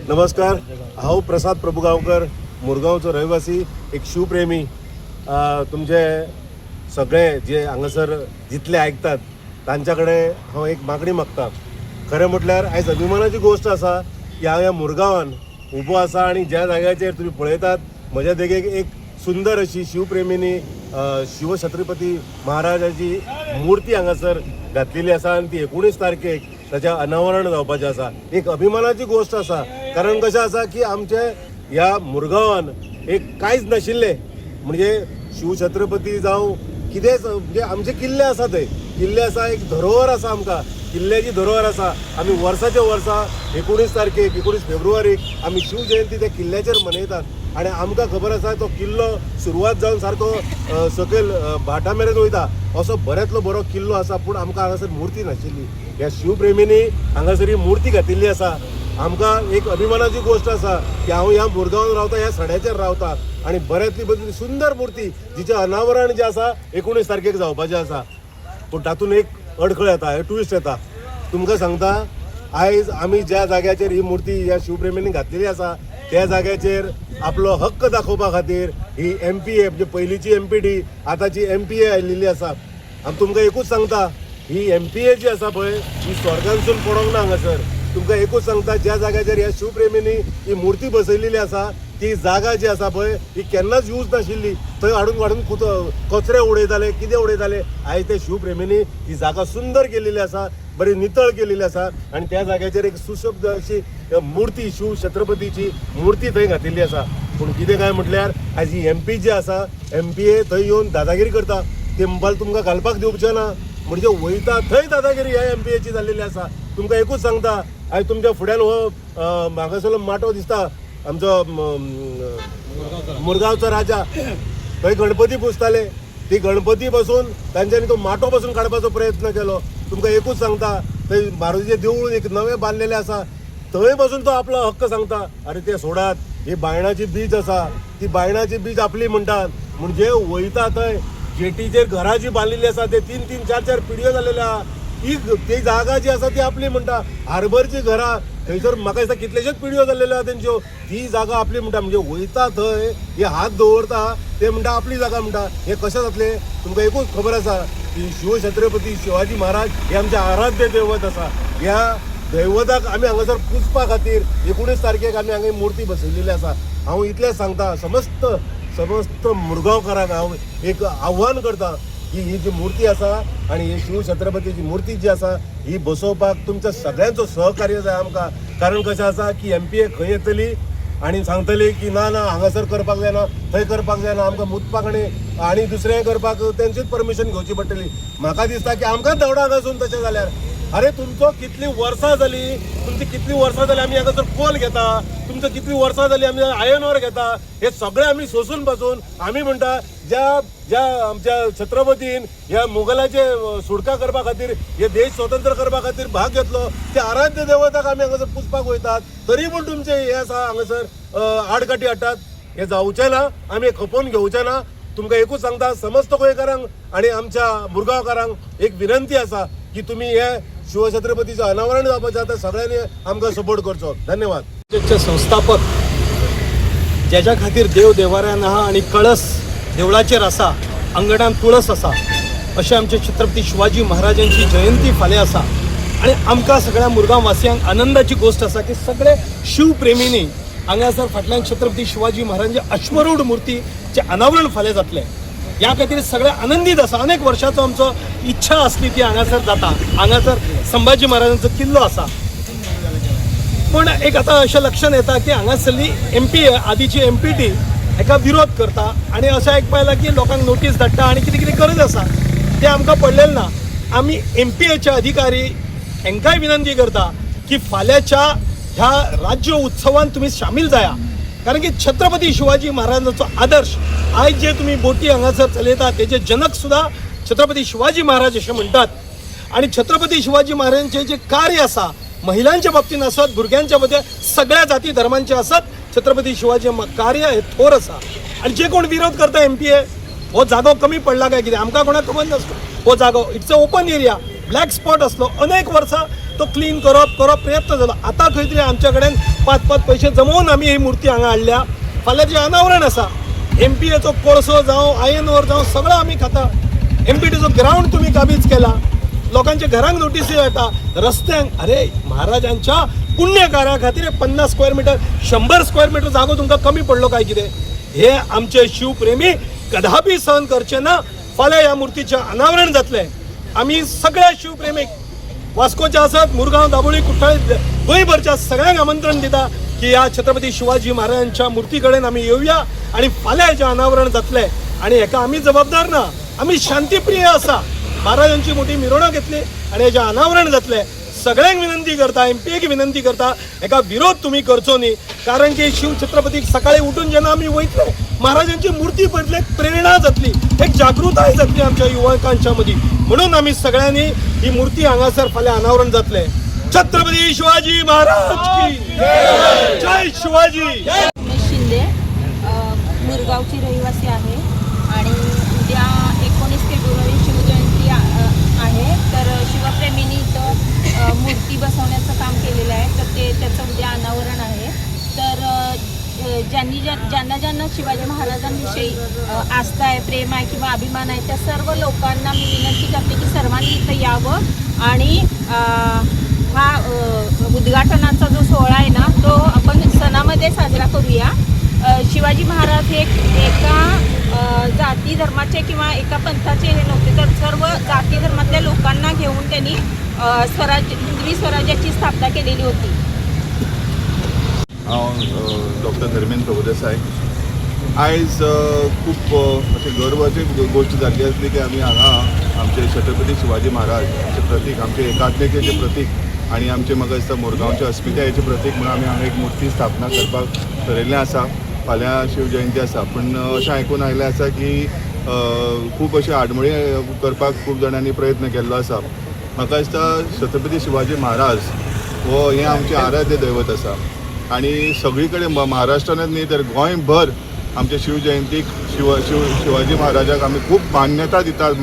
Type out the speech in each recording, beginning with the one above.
नमस्कार, हांव प्रसाद प्रभुगांवकर, मुरगांवचो रहिवासी, एक शिवप्रेमी. तुमचे सगळे जे हांगासर जितले आयकतात तांच्या कडेन हांव एक मागणी मागता. खरें म्हटल्यार आयज अभिमानाची गोश्ट आसा की हांव ह्या मुरगांवान उबो आसा आनी ज्या जाग्याचेर तुमी पळयतात म्हज्या देगेक एक सुंदर अशी शिवप्रेमींनी शिवछत्रपती महाराजाची मुर्ती हांगासर घातलेली आसा आनी ती 19 तारखेक ताचें अनावरण जावपाचें आसा. एक अभिमानाची गोश्ट आसा, कारण कशें आसा की आमचे ह्या मुरगांवान एक कांयच नाशिल्लें, म्हणजे शिवछत्रपती जावं कितेंच, म्हणजे आमचे किल्ले आसा, थंय किल्ले आसा, एक धरोहर आसा, आमकां किल्ल्याची धरोहर आसा. आमी वर्साच्या वर्सा 19 तारखेक 19 फेब्रुवारीक आमी शिवजयंती त्या किल्ल्याचेर मनयतात आनी आमकां खबर आसा तो किल्लो सुरवात जावन सारको सकयल भाटा मेरेन वयता असो बऱ्यांतलो बरो किल्लो आसा. पूण आमकां हांगासर मुर्ती नाशिल्ली. ह्या शिवप्रेमींनी हांगासर ही मुर्ती घातिल्ली आसा. आमकां एक अभिमानाची गोश्ट आसा की हांव ह्या मुरगांवान रावता, ह्या सड्याचेर रावता आनी बऱ्यांतली बरी सुंदर मुर्ती जिचें अनावरण जें आसा 19 तारखेक जावपाचें आसा. पूण तातूंत एक अडखळ येता, ट्विस्ट येता. तुमकां सांगता, आयज आमी ज्या जाग्याचेर ही मुर्ती ह्या शिवप्रेमींनी घातलेली आसा त्या जाग्याचेर आपलो हक्क दाखोवपा खातीर ही MPA, म्हणजे पयलींची MPD, आतांची MPA आयिल्ली आसा. आमी तुमकां एकूच सांगता, ही MPA जी आसा पळय ही स्वर्गांसून पडोंक ना हांगासर. तुमकां एकूच सांगता, ज्या जाग्याचेर ह्या शिवप्रेमींनी ही मुर्ती बसयलेली आसा ती जागा जी आसा पळय ही केन्नाच यूज नाशिल्ली. थंय हाडून कचरे उडयताले, कितें उडयताले. आयज ते शिवप्रेमींनी ती जागा सुंदर केलेली आसा, बरी नितळ केलेली आसा आनी त्या जाग्याचेर एक सुशोभ अशी मुर्ती, शिवछत्रपतीची मुर्ती थंय घातिल्ली आसा. पूण कितें काय म्हटल्यार आयज ही MP जी आसा, MPA थंय येवन दादागिरी करता. ते मोबायल तुमकां घालपाक दिवचें ना, म्हणजे वयता थंय दादागिरी ह्या MPAची जाल्लेली आसा. तुमकां एकूच सांगता, आयज तुमच्या फुड्यान हो हांगासरलो माटो दिसता, आमचो मुरगांवचो राजा. थंय गणपती पुजताले, ती गणपती बसून तांच्यांनी तो माटो बसून काडपाचो प्रयत्न केलो. तुमकां एकूच सांगता, थंय मारुतीचें देवूळ एक नवें बांदलेलें आसा, थंय बसून तो आपलो हक्क सांगता. अरे ते सोडात, ही बायणाची बीच आसा, ती बायणाची बीच आपली म्हणटात. म्हणजे वयता थंय जेटीचेर घरां जी बांदलेली आसा ते 3-3, 4-4 पिढयो जाल्लेल्यो आहा. ती जागा जी आसा ती आपली म्हणटा. हार्बरची घरां थंयसर म्हाका दिसता कितलेशेच पिढयो जाल्लेल्यो आहा तेंच्यो. ती जागा आपली म्हणटा. म्हणजे वयता थंय हे हात दवरता ते म्हणटा आपली जागा म्हणटा. हे कशें जातलें? तुमकां एकूच खबर आसा की शिवछत्रपती शिवाजी महाराज हे आमचे आराध्य दैवत आसा. ह्या दैवताक आमी हांगासर पुजपा खातीर 19 तारखेक आमी हांगा मुर्ती बसयलेली आसा. हांव इतलेंच सांगता, समस्त मुरगांवकारांक हांव एक आव्हान करता की ही जी मुर्ती आसा आनी ही शिवछत्रपतीची मुर्ती जी आसा ही बसोवपाक तुमच्या सगळ्यांचो सहकार्य जाय आमकां. कारण कशें आसा की MPA खंय येतली आनी सांगतली की ना हांगासर करपाक जायना, थंय करपाक जायना, आमकां मुतपाक आनी दुसरें करपाक तेंचीच परमिशन घेवची पडटली. म्हाका दिसता की आमकांच दवडाक वचून तशें जाल्यार अरे तुमचो कितली वर्सां जाली, तुमची कितली वर्सां जाली आमी हांगासर पोल घेता, तुमचो कितली वर्सां जाली आमी आयर्न ओर घेता. हे सगळे आमी सोसून पासून आमी म्हणटा ज्या आमच्या छत्रपतीन ह्या मुघलाचे सुटका करपा खातीर, हे देश स्वतंत्र करपा खातीर भाग घेतलो, ते आराध्य देवताक आमी हांगासर पुजपाक वयतात. तरी पूण तुमचे हे आसा हांगासर आडकाठी हाडटात. हे जावचें ना, आमी खपोवन घेवचें ना. तुमकां एकूच सांगता, समस्त गोंयकारांक आनी आमच्या मुरगांवकारांक एक विनंती आसा की तुमी हे शिवछत्रपतीचं अनावरण जावपाचें आतां सगळ्यांनी आमकां सपोर्ट करचो. धन्यवाद. संस्थापक ज्याच्या खातीर देव देवाऱ्यान आहा आनी कळस देवळाचेर आसा, अंगणात तुळस आसा, अशें आमचे छत्रपती शिवाजी महाराजांची जयंती फाल्यां आसा. आनी आमकां सगळ्या मुरगांव वासियांक आनंदाची गोश्ट आसा की सगळे शिवप्रेमींनी हांगासर फाटल्यान छत्रपती शिवाजी महाराजांची अश्वरूढ मुर्तीचें अनावरण फाल्यां जातलें. ह्या खातीर सगळे आनंदीत आसा. अनेक वर्षाचो आमचो इच्छा आसली ती हांगासर जाता. हांगासर संभाजी महाराजांचो किल्लो आसा. पूण एक आतां अशें लक्षांत येता की हांगासरली MPA, आदीची MPD हेका विरोध करता आनी अशें आयकपा येला की लोकांक नोटीस धाडटा आनी कितें कितें करत आसा तें आमकां पडलेलें ना. आमी MPAचे अधिकारी हांकांय विनंती करता की फाल्यांच्या ह्या राज्य उत्सवान तुमी शामील जाया. कारण की छत्रपती शिवाजी महाराजांचो आदर्श आयज जे तुम्ही बोटी हांगासर चलयतात तेजे जनक सुद्धा छत्रपती शिवाजी महाराज अशें म्हणटात. आणि छत्रपती शिवाजी महाराजांचे जे कार्य आसा महिलांच्या बाबतीत असत, भुरग्यांच्या बाबतीत, सगळ्या जाती धर्मांचे असत, छत्रपती शिवाजी कार्य हे थोर आसा. आणि जे कोण विरोध करता MPA हो जागो कमी पडला काय कितें आमकां कोणाक खबर नासलो. हो जागो it's a open area, black spot असलो. अनेक वर्सां तो क्लीन करप प्रयत्न जालो. आतां खंय तरी आमच्या कडेन 5 पैसे जमोवन आमी ही मुर्ती हांगा हाडल्या. फाल्यां जें अनावरण आसा MPAचो कोळसो जावं आयर्न ओर जावं सगळं आमी खाता. MPTचो ग्राउंड तुम्ही काबीज केला, लोकांच्या घरांक नोटीसी येता, रस्त्यांक. अरे महाराजांच्या पुण्यकारा खातीर 50 स्क्वेअर मीटर 100 स्क्वेअर मीटर जागो तुमकां कमी पडलो काय कितें? हे आमचे शिवप्रेमी कदापि सहन करचे ना. फाल्यां ह्या मुर्तीचें अनावरण जातलें. आमी सगळ्या शिवप्रेमीक वास्कोचे आसात, मुरगांव, दाबोळी, कुट्टाळे, गोंयभरच्या सगळ्यांक आमंत्रण दिता की ह्या छत्रपती शिवाजी महाराजांच्या मुर्ती कडेन आमी येवया आणि फाल्यां हेचें अनावरण जातलें. आणि हेका आमी जबाबदार ना, आमी शांतीप्रिय आसा. महाराजांची मोठी मिरवणूक घेतली आणि हेचें अनावरण जातलें. सगळ्यांक विनंती करता, MPAक विनंती करता, हेका विरोध तुम्ही करचो न्ही. कारण की शिव छत्रपतीक सकाळी उठून जेन्ना आमी वयतले महाराजांची मूर्ती पळयतले प्रेरणा जातली, एक जागृताय जातली आमच्या युवकांच्या मदीं. म्हणून आमी सगळ्यांनी ही मूर्ती हांगासर फाल्यां अनावरण जातलें. छत्रपती शिवाजी महाराज की जय शिवाजी. मी शिंदे मुरगावची रहिवासी आहे आणि उद्या 19 फेब्रुवारी शिवजयंती आहे. तर शिवप्रेमींनी इथं मूर्ती बसवण्याचं काम केलेलं आहे. तर त्याचं उद्या अनावरण आहे. तर ज्यांना शिवाजी महाराजांविषयी आस्था आहे, प्रेम आहे किंवा अभिमान आहे, त्या सर्व लोकांना मी विनंती करते की सर्वांनी इथं यावं आणि हा उद्घाटनाचा जो सोहळा आहे ना तो आपण सणामध्ये साजरा करूया. शिवाजी महाराज हे एका जाती धर्माचे किंवा एका पंथाचे हे नव्हते, तर सर्व जाती धर्मातल्या लोकांना घेऊन त्यांनी हिंदवी स्वराज्याची स्थापना केलेली होती. हांव डॉक्टर धर्मेंद्र प्रभुदेसाय. आयज खूब अशी गर्वाची गोष्ट जाल्ली आसली की आमी हांगा आमचे छत्रपती शिवाजी महाराजचे प्रतीक, आमचे एकात्मिकेचे प्रतीक आणि आमचे म्हाका दिसता मुरगांवच्या अस्मितायेचे प्रतीक म्हणून आमी हांगा एक मुर्ती स्थापना करपाक ठरयिल्लें आसा. फाल्यां शिवजयंती आसा, पण अशें आयकून आयलें आसा की खूब अशे आडमेळी करपाक खूब जाणांनी प्रयत्न केल्लो आसा. म्हाका दिसता छत्रपती शिवाजी महाराज हो हें आमचें आराध्य दैवत आसा आणि सगळी कडेन महाराष्ट्रानच न्ही तर गोंयभर आमच्या शिवजयंतीक शिवाजी महाराजाक आमी खूब मान्यता दितात,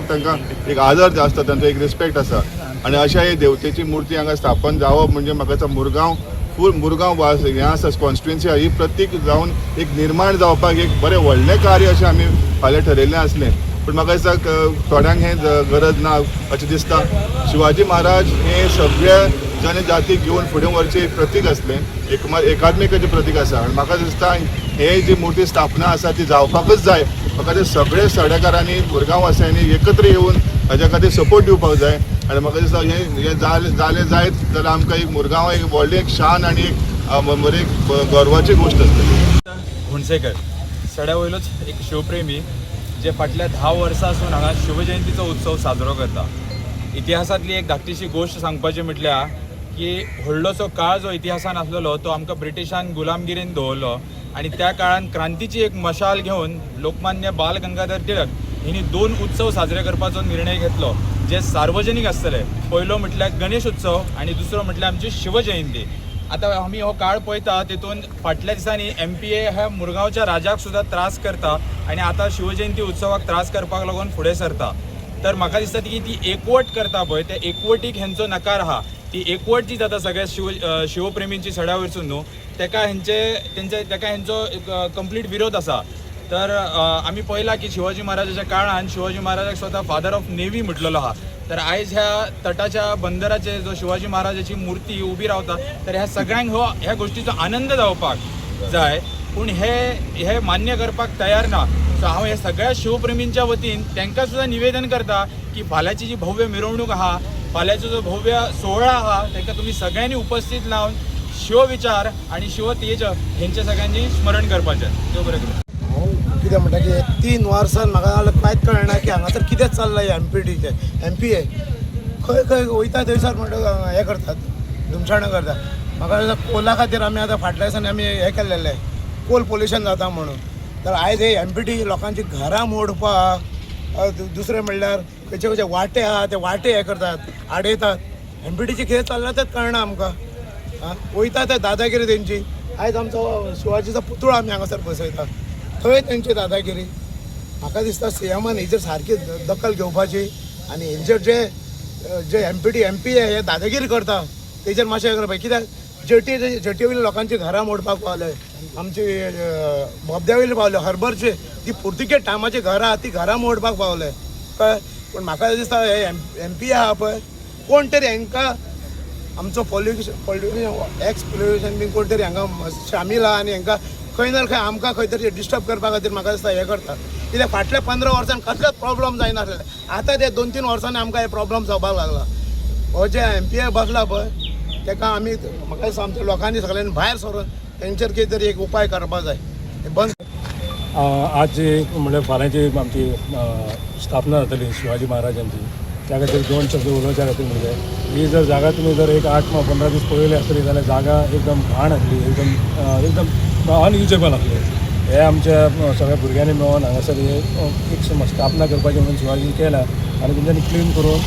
तांकां एक आदर जो आसता, तांचो एक रिस्पेक्ट आसा. आणि अशा हे देवतेची मूर्ती हांगा स्थापन जावप म्हणजे म्हाका दिसता मुरगांव हें आसा कॉन्स्टिट्युएन्सी ही प्रतीक जावन एक निर्माण जावपाक एक बरें व्हडलें कार्य अशें आमी फाल्यां ठरयल्लें आसलें. पण म्हाका दिसता थोड्यांक हें गरज ना अशें दिसता. शिवाजी महाराज हे सगळे जनजातीक घेवन फुडें व्हरचें एक प्रतीक आसलें, एकात्मिकेचें प्रतीक आसा. आनी म्हाका दिसता हे जी मूर्ती स्थापना आसा ती जावपाकच जाय. म्हाका ते सगळे सडेकारांनी मुरगांववासियांनी एकत्र येवन हाज्या खातीर सपोर्ट दिवपाक जाय. आनी म्हाका दिसता हें जालें जायत जाल्यार आमकां एक मुरगांव एक व्हडली एक शान आनी एक बरी गर्वाची गोश्ट आसतली. हुणसेकर सड्या वयलोच एक शिवप्रेमी जे फाटल्या 10 वर्सांसून हांगा शिवजयंतीचो उत्सव साजरो करता. इतिहासांतली एक धाकटीशी गोश्ट सांगपाची म्हटल्यार की व्हडलोसो काळ जो इतिहासान आसलेलो तो आमकां ब्रिटिशान गुलामगिरीन दवरलो आणि त्या काळान क्रांतीची एक मशाल घेवन लोकमान्य बाल गंगाधर टिळक हिणी 2 उत्सव साजरे करपाचो निर्णय घेतलो जे सार्वजनीक आसतले. पयलो म्हटल्यार गणेश उत्सव आणि दुसरो म्हटल्यार आमची शिवजयंती. आता आमी हो काळ पळयता तितून फाटल्या दिसांनी MPA ह्या मुरगांवच्या राजाक सुद्धा त्रास करता आणि आता शिवजयंती उत्सवाक त्रास करपाक लागून फुडें सरता. तर म्हाका दिसता की ती एकवट करता पळय त्या एकवटीक हेंचो नकार आहा. ती एकवट जी जाता सगळ्या शिवप्रेमींची सड्या वयरसून न्हू तेका हेंचो कंप्लीट विरोध आसा. तर आमी पळयला की शिवाजी महाराजाच्या काळान शिवाजी महाराजाक स्वता फादर ऑफ नेव्ही म्हटलेलो आहा. तर आयज ह्या तटाच्या बंदराचेर जो शिवाजी महाराजाची मूर्ती उबी रावता तर ह्या सगळ्यांक ह्या गोष्टीचो आनंद जावपाक जाय. पूण हे मान्य करपाक तयार ना. सो हांव हे सगळ्या शिवप्रेमींच्या वतीन तांकां सुद्धा निवेदन करता की फाल्यांची जी भव्य मिरवणूक आहा, फाल्यांचो जो भव्य सोहळा आहा ताका तुमी सगळ्यांनी उपस्थित लावन शिवविचार आणि शिवतेज हेंचे सगळ्यांनी स्मरण करपाचें. देव बरें करूं. कितें म्हणटा की 3 वर्सान म्हाका कांयच कळना की हांगासर कितें चल्लां MPA खंय वयता थंयसर म्हणटा हें करतात, धुमशाणां करतात. म्हाका दिसता कोला खातीर आमी आतां फाटल्या दिसांनी आमी हें केल्लें कोल पोल्युशन जाता म्हणून. तर आयज हे MPT लोकांची घरां मोडपाक, दुसरें म्हणल्यार खंयचे वाटे आहा ते वाटे हें करतात, आडयतात. MPTची कितें चल्लां तेंच कळना आमकां. वयता ते दादागिरी तेंची. आयज आमचो शिवाजीचो पुतळो आमी हांगासर बसयता, थंय तेंची दादागिरी. म्हाका दिसता CMान हेचेर सारकी दखल घेवपाची आणि हेंचेर जे जे MP आहे हे दादागिरी करता तेजेर मातशें हें करपाक कित्याक जेटी वयल्या लोकांची घरां मोडपाक पावले आमची बोगद्या वयली पावले हर्बरचे ती पुर्तुगेज टायमाची घरां ती घरां मोडपाक पावले कळ्ळें पूण म्हाका दिसता हे MP आहा पळय कोण तरी हांकां आमचो पॉलिटिशन एक्स पॉलिटिशन बी कोण तरी हांगा शामील आहा आनी हांकां खंय ना खंय आमकां खंय तरी डिस्टर्ब करपा खातीर म्हाका दिसता हें करता कित्याक फाटल्या 15 वर्सान कसलेच प्रॉब्लम जायनासले आतां ते 2-3 वर्सांनी आमकां हे प्रॉब्लम जावपाक लागला हो जे MP बसला पळय तेका आमी म्हाका दिसता आमच्या लोकांनी सगळ्यांनी भायर सरून तेंचेर कितें तरी एक उपाय करपा जाय हे बंद आज जी म्हणजे फाल्यांची आमची स्थापना जातली शिवाजी महाराजांची त्या खातीर 2 शब्द उलोवच्या खातीर म्हणजे ही जर जागा तुमी जर एक 8-15 दीस पळयली आसतली जाल्यार जागा एकदम घाण आसली एकदम अनयुजेबल आसली हे आमच्या सगळ्या भुरग्यांनी मेळून हांगासर एक स्थापना करपाची म्हणून शिवाजी केला आनी तेंच्यांनी क्लीन करून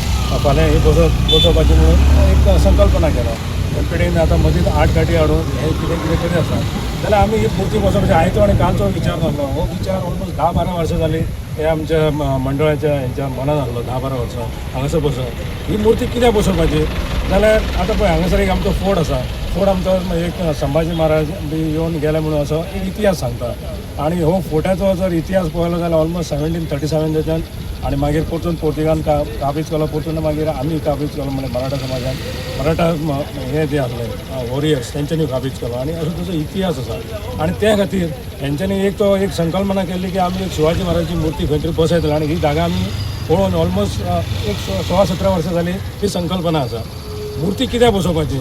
फाल्यां ही बसोवपाची म्हणून एक संकल्पना केला त्या पिढीन आतां मदींच 8 गाटी हाडून हे कितें करीत आसा जाल्यार आमी ही मुर्ती बसोवपाची आयचो आनी कालचो विचार नासलो हो विचार ऑलमोस्ट 10-12 वर्सां जाली हे आमच्या मंडळाच्या हेंच्या मनान आसलो 10-12 वर्सां हांगासर बसोवप ही मुर्ती कित्याक बसोवपाची जाल्यार आतां पळय हांगासर एक आमचो फोर्ट आसा फोर्ट आमचो एक संभाजी महाराज बी येवन गेले म्हणून असो एक इतिहास सांगता आनी हो फोर्टाचो जर इतिहास पळयलो जाल्यार ऑलमोस्ट 1737 आनी मागीर परतून पोर्तुगान काबीज केलो परतून मागीर आमी काबीज केलो म्हणजे मराठा समाजान मराठा हे जे आसले वॉरियर्स तेंच्यांनी काबीज केलो आनी असो तसो इतिहास आसा आनी त्या खातीर हेंच्यांनी एक संकल्पना केल्ली की आमी एक शिवाजी महाराजाची मुर्ती खंय तरी बसयतले आनी ही जागा आमी पळोवन ऑलमोस्ट एक 16-17 वर्सां जाली ही संकल्पना आसा मुर्ती कित्याक बसोवपाची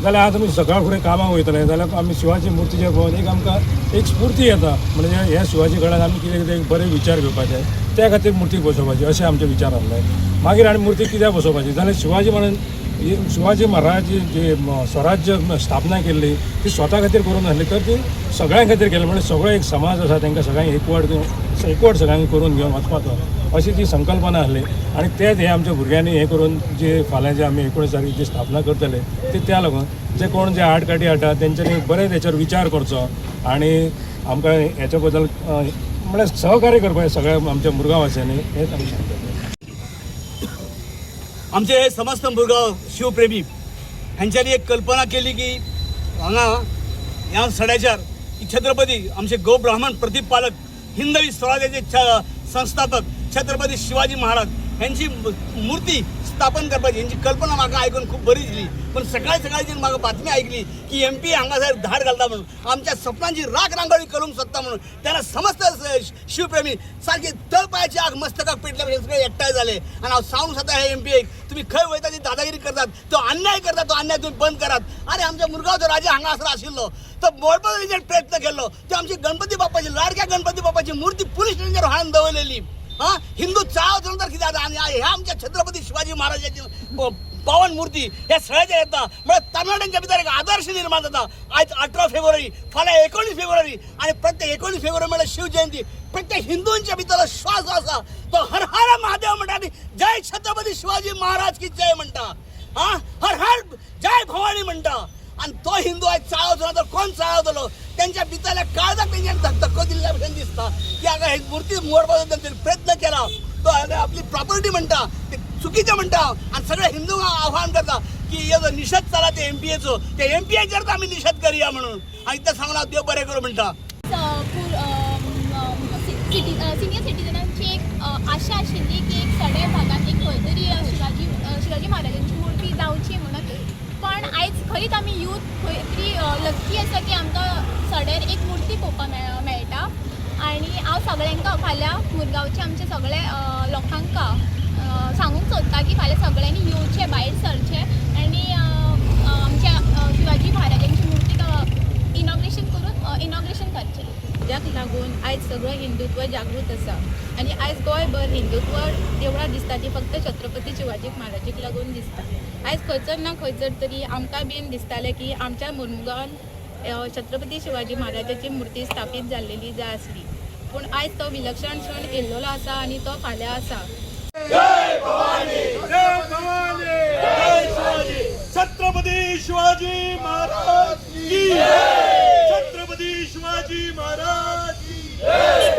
जाल्यार आज आमी सकाळ फुडें कामाक वयतले जाल्यार आमी शिवाजी मुर्तीचेर पळोवन एक आमकां एक स्फूर्ती येता म्हणजे ह्या शिवाजी कडेन आमी कितें कितें बरे विचार घेवपाचे त्या खातीर मुर्ती बसोवपाची अशें आमचे विचार आसले मागीर आनी मुर्ती कित्याक बसोवपाची जाल्यार शिवाजी महाराज जी स्वराज्य स्थापना केल्ली ती स्वता खातीर करून नासली तर ती सगळ्यां खातीर केली म्हणजे सगळो एक समाज आसा तांकां सगळ्यांक एकवट सगळ्यांक करून घेवन वचपाचो अशी ती संकल्पना आसली आनी तेच हे आमच्या भुरग्यांनी हे करून जे फाल्यां जे आमी 19 तारीख जी स्थापना करतले ते त्या लागून जे कोण जे 8 गाटी हाडटा तेंच्यांनी बरें तेचेर विचार करचो आनी आमकां हेच्या बद्दल म्हळ्यार सहकार्य करपाचें सगळ्या आमच्या मुरगांव वासियांनी हेच आमी सांगता आमचे समस्त मुरगांव शिवप्रेमी हांच्यांनी एक कल्पना केली की हांगा ह्या सड्याचेर छत्रपती आमचे गोब्राह्मण प्रतिपालक हिंदवी स्वराज्याचे संस्थापक छत्रपती शिवाजी महाराज यांची मूर्ती स्थापन करपाची यांची कल्पना म्हाका आयकून खूप बरी दिली पण सकाळी म्हाका बातमी ऐकली की MP हांगासर धाड घालता म्हणून आमच्या स्वप्नांची राख रांगोळी करूंक सोदता म्हणून तेन्ना समस्त शिवप्रेमी सारखे तळपायाची आग मस्तकाक पेटले सगळे एकठांय जाले आनी हांव सांगूंक सोदता हे MP तुम्ही खंय वयता ती दादागिरी करतात तो अन्याय तुम्ही बंद करात अरे आमच्या मुरगांवचो राजा हांगासर आशिल्लो तो मोडपाचो प्रयत्न केल्लो ते आमची गणपती बाप्पाची लाडक्या गणपती बाप्पाची मूर्ती पुलीस स्टेशनाचेर हाडून दवरलेली हिंदू चाळव तर कितें जाता आनी ह्या आमच्या छत्रपती शिवाजी महाराजाची पावन मूर्ती ह्या सगळ्याचेर येता म्हळ्यार तरणाट्यांच्या भितर एक आदर्श निर्माण जाता आयज 18 फेब्रुवारी फाल्यां 19 फेब्रुवारी आनी प्रत्येक 19 फेब्रुवारी म्हळ्यार शिवजयंती प्रत्येक हिंदूंच्या भितर श्वास आसा तो हर हर महादेव म्हणटा आनी जय छत्रपती शिवाजी महाराज की जय म्हणटा हर हर जय भवानी म्हणटा आणि तो हिंदू आज चाळवतो तर कोण चाळवतलो त्यांच्या भितरल्या काळजाक तेंच्यानी धक्को दिल्ल्या भशेन दिसता की हांगा हे मूर्ती मोडपाचो तेंच्यानी प्रयत्न केला तो आपली प्रॉपर्टी म्हणटा ते चुकीचें म्हणटा आणि सगळे हिंदूंक आव्हान करता की हे जो निषेध चला ते MPAचो ते MPAचेर आमी निषेध करुया म्हणून आनी ते सांगून हांव देव बरें करूं म्हणटा सिनियर सिटीजनांची एक आशा आशिल्ली की एक सड्या भागात एक खंय तरी शिवाजी महाराजांची मुर्ती जावची म्हणून पण आयज खरीच आमी यूथ खंय तरी लकी आसा की आमकां सड्यार एक मुर्ती पळोवपाक मेळटा आनी हांव सगळ्यांका फाल्यां मुरगांवच्या आमच्या सगळे लोकांक सांगूंक सोदता की फाल्यां सगळ्यांनी येवचें भायर सरचें आनी आमच्या शिवाजी महाराजांची मुर्ती इनॉग्रेशन करचें ज्याक लागून आयज सगळो हिंदुत्व जागृत आसा आनी आयज गोंयभर हिंदुत्व देवळां दिसता ती फक्त छत्रपती शिवाजी महाराजाक लागून दिसता आयज खंयसर ना खंयसर तरी आमकां बीन दिसतालें की आमच्या मुरगांवान छत्रपती शिवाजी महाराजाची मुर्ती स्थापीत जाल्लेली जाय आसली पूण आयज तो विलक्षण क्षण येयल्लो आसा आनी तो फाल्यां आसा जय भवानी जय भवानी जय शिवाजी छत्रपती शिवाजी महाराज की जय छत्रपती शिवाजी महाराज की जय